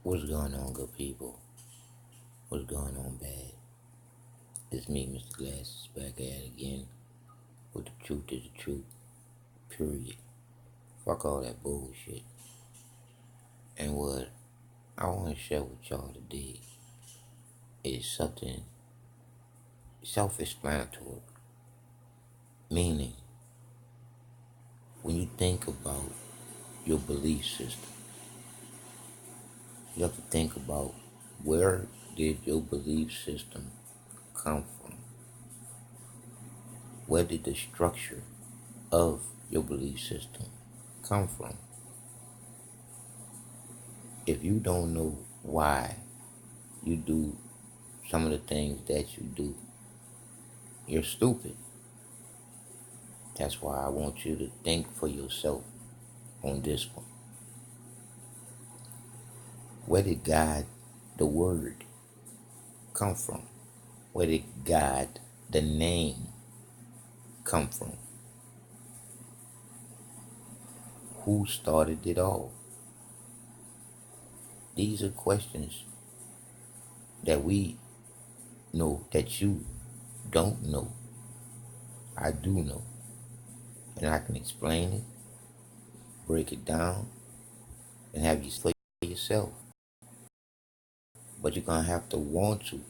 What's going on, good people? What's going on, bad? It's me, Mr. Glasses, back at it again with the truth is the truth, period. Fuck all that bullshit. And what I want to share with y'all today is something self-explanatory. Meaning, when you think about your belief system, you have to think about where did your belief system come from? Where did the structure of your belief system come from? If you don't know why you do some of the things that you do, you're stupid. That's why I want you to think for yourself on this one. Where did God, the word, come from? Where did God, the name, come from? Who started it all? These are questions that we know that you don't know. I do know. And I can explain it, break it down, and have you for yourself. But you're going to have to want to.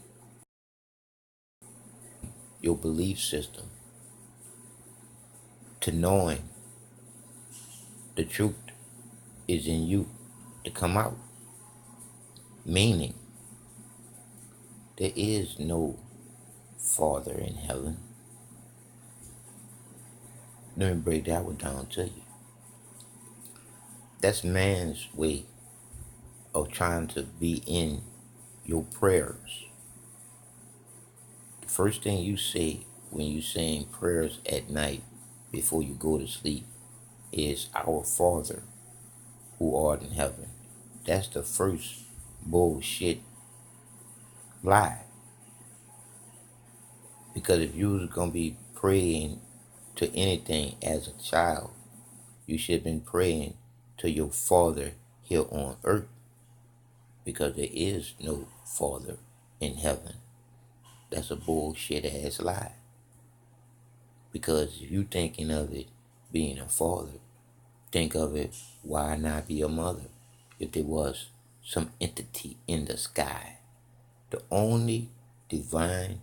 Your belief system to knowing the truth is in you to come out. Meaning, there is no Father in heaven. Let me break that one down to you. That's man's way of trying to be in your prayers. The first thing you say when you saying prayers at night before you go to sleep is our Father who art in heaven. That's the first bullshit lie. Because if you was going to be praying to anything as a child, you should have been praying to your Father here on earth. Because there is no Father in heaven. That's a bullshit ass lie. Because if you thinking of it being a father, think of it, why not be a mother? If there was some entity in the sky, the only divine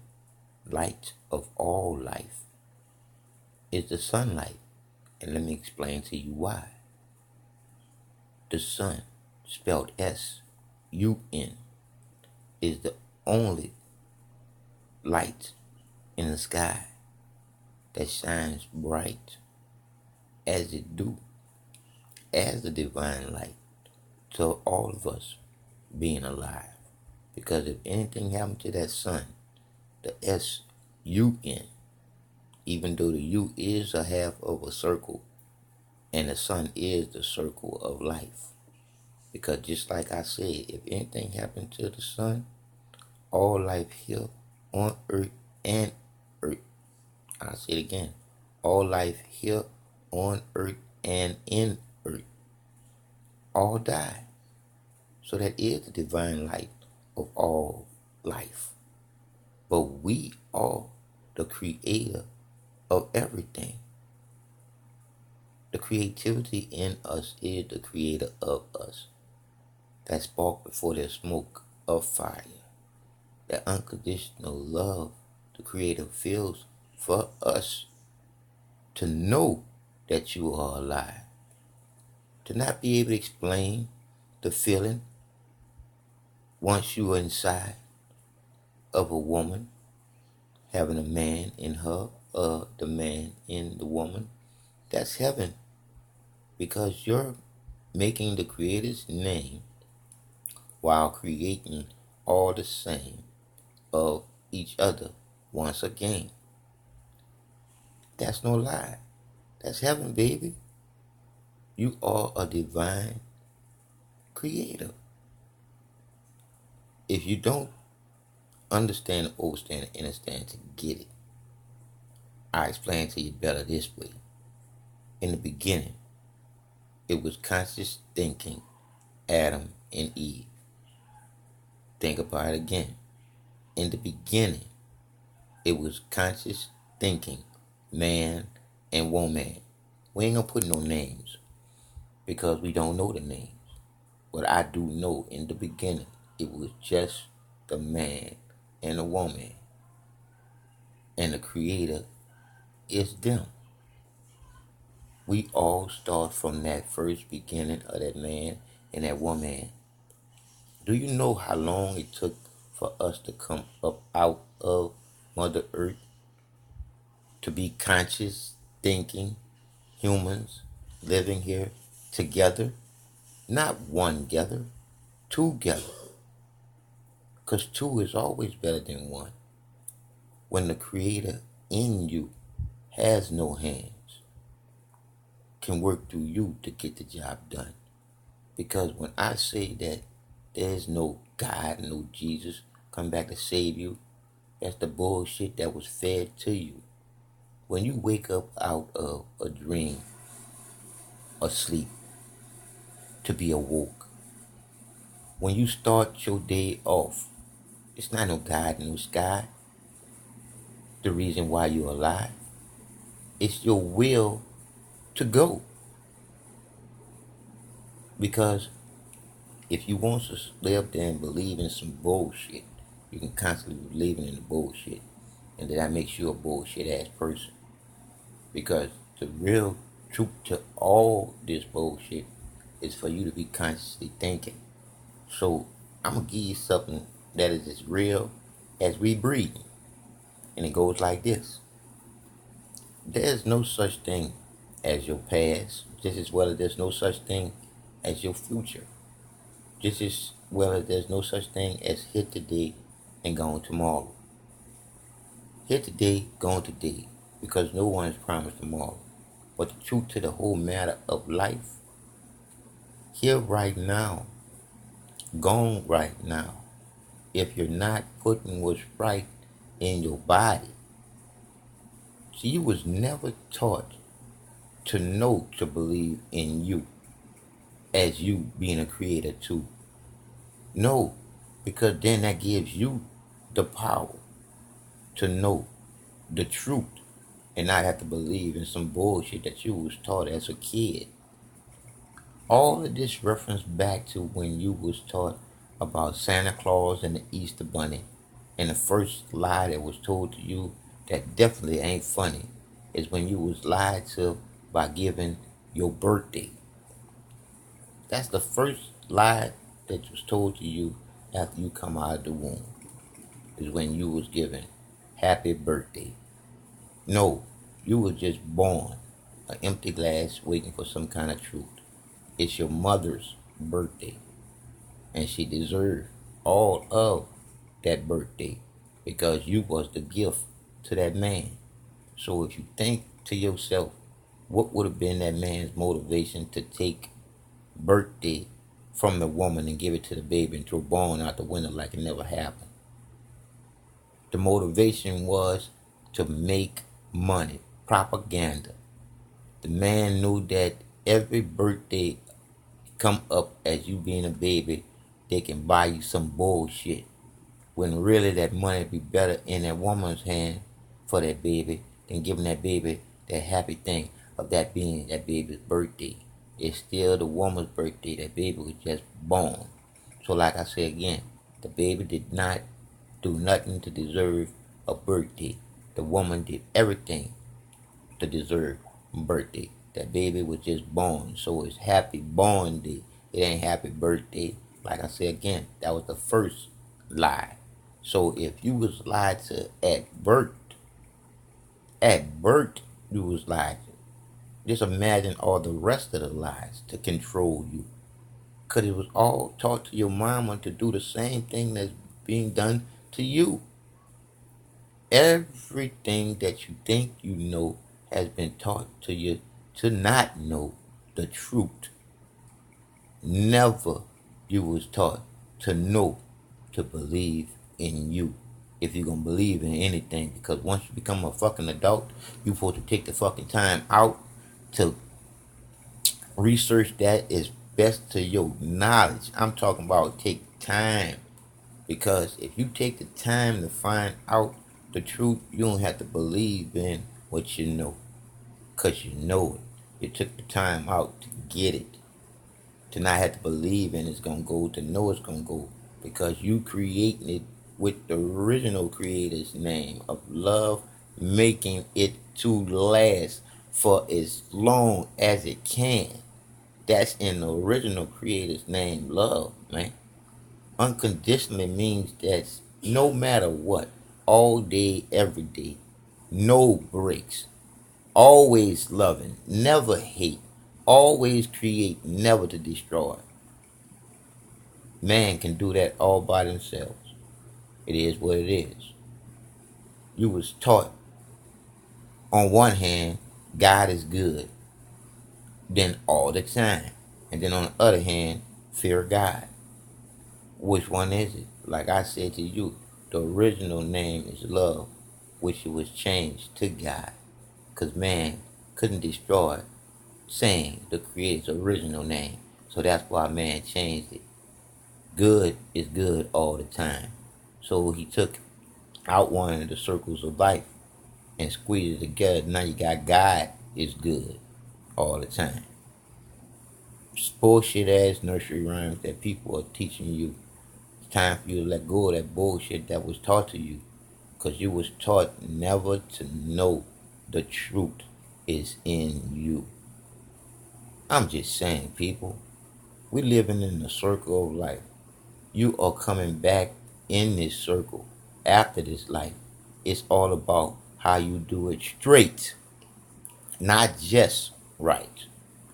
light of all life is the sunlight. And let me explain to you why. The sun, spelled S-U-N, is the only light in the sky that shines bright as it do, as the divine light to all of us being alive. Because if anything happened to that sun, the S-U-N, even though the U is a half of a circle and the sun is the circle of life. Because just like I said, if anything happened to the sun, all life here on earth and earth, I'll say it again, all life here on earth and in earth, all die. So that is the divine light of all life. But we are the creator of everything. The creativity in us is the creator of us. That spark before there's smoke of fire. That unconditional love the creator feels for us to know that you are alive. To not be able to explain the feeling once you are inside of a woman, having a man in her, the man in the woman, that's heaven. Because you're making the creator's name while creating all the same of each other once again. That's no lie. That's heaven, baby. You are a divine creator. If you don't understand, overstand, and understand to get it, I explain to you better this way. In the beginning, it was conscious thinking, Adam and Eve. Think about it again. In the beginning, it was conscious thinking, man and woman. We ain't gonna put no names because we don't know the names. But I do know in the beginning, it was just the man and the woman. And the creator is them. We all start from that first beginning of that man and that woman. Do you know how long it took for us to come up out of Mother Earth to be conscious, thinking humans living here together? Not one together, two together. Because two is always better than one. When the creator in you has no hands, can work through you to get the job done. Because when I say that there's no God, no Jesus come back to save you, that's the bullshit that was fed to you. When you wake up out of a dream, asleep, to be awoke, when you start your day off, it's not no God in the sky. The reason why you're alive, it's your will to go. Because if you want to live there and believe in some bullshit, you can constantly be believing in the bullshit. And that makes you a bullshit ass person. Because the real truth to all this bullshit is for you to be consciously thinking. So I'm going to give you something that is as real as we breathe. And it goes like this. There's no such thing as your past, just as well as there's no such thing as your future. Just as well as there's no such thing as here today and gone tomorrow. Here today, gone today, because no one is promised tomorrow. But the truth to the whole matter of life, here right now, gone right now, if you're not putting what's right in your body. See, you was never taught to know to believe in you as you being a creator too. No, because then that gives you the power to know the truth and not have to believe in some bullshit that you was taught as a kid. All of this reference back to when you was taught about Santa Claus and the Easter Bunny. And the first lie that was told to you that definitely ain't funny is when you was lied to by giving your birthday. That's the first lie that was told to you after you come out of the womb. Is when you was given happy birthday. No, you were just born, an empty glass waiting for some kind of truth. It's your mother's birthday, and she deserved all of that birthday because you was the gift to that man. So if you think to yourself, what would have been that man's motivation to take birthday from the woman and give it to the baby and throw bone out the window like it never happened? The motivation was to make money, propaganda. The man knew that every birthday come up as you being a baby, they can buy you some bullshit. When really that money be better in that woman's hand for that baby than giving that baby that happy thing of that being that baby's birthday. It's still the woman's birthday. That baby was just born. So like I say again, the baby did not do nothing to deserve a birthday. The woman did everything to deserve a birthday. That baby was just born. So it's happy born day. It ain't happy birthday. Like I say again, that was the first lie. So if you was lied to at birth you was lied to. Just imagine all the rest of the lies to control you. Because it was all taught to your mama to do the same thing that's being done to you. Everything that you think you know has been taught to you to not know the truth. Never you was taught to know to believe in you. If you're gonna believe in anything, because once you become a fucking adult, you're supposed to take the fucking time out to research that as best to your knowledge. I'm talking about take time Because if you take the time to find out the truth, you don't have to believe in what you know. Because you know it. You took the time out to get it. To not have to believe in it's going to go, to know it's going to go. Because you creating it with the original creator's name of love, making it to last for as long as it can. That's in the original creator's name, love, man. Unconditionally means that no matter what, all day, every day, no breaks, always loving, never hate, always create, never to destroy. Man can do that all by themselves. It is what it is. You was taught on one hand, God is good, then all the time. And then on the other hand, fear God. Which one is it? Like I said to you, the original name is love, which it was changed to God. Because man couldn't destroy saying the Creator's original name. So that's why man changed it. Good is good all the time. So he took out one of the circles of life and squeezed it together. Now you got God is good all the time. Bullshit ass nursery rhymes that people are teaching you. It's time for you to let go of that bullshit that was taught to you. Because you was taught never to know the truth is in you. I'm just saying, people. We living in the circle of life. You are coming back in this circle after this life. It's all about how you do it straight, not just right.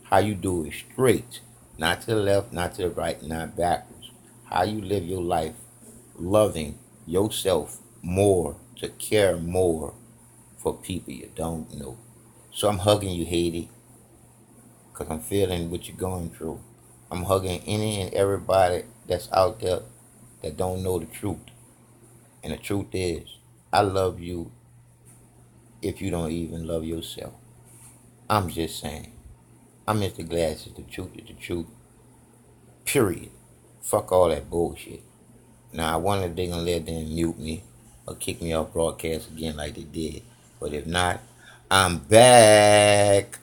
How you do it straight, not to the left, not to the right, not backwards. How you live your life loving yourself more, to care more for people you don't know. So I'm hugging you, Haiti, because I'm feeling what you're going through. I'm hugging any and everybody that's out there that don't know the truth. And the truth is, I love you if you don't even love yourself. I'm just saying. I'm Mr. Glass. The truth is the truth. Period. Fuck all that bullshit. Now, I wonder if they're going to let them mute me or kick me off broadcast again like they did. But if not, I'm back.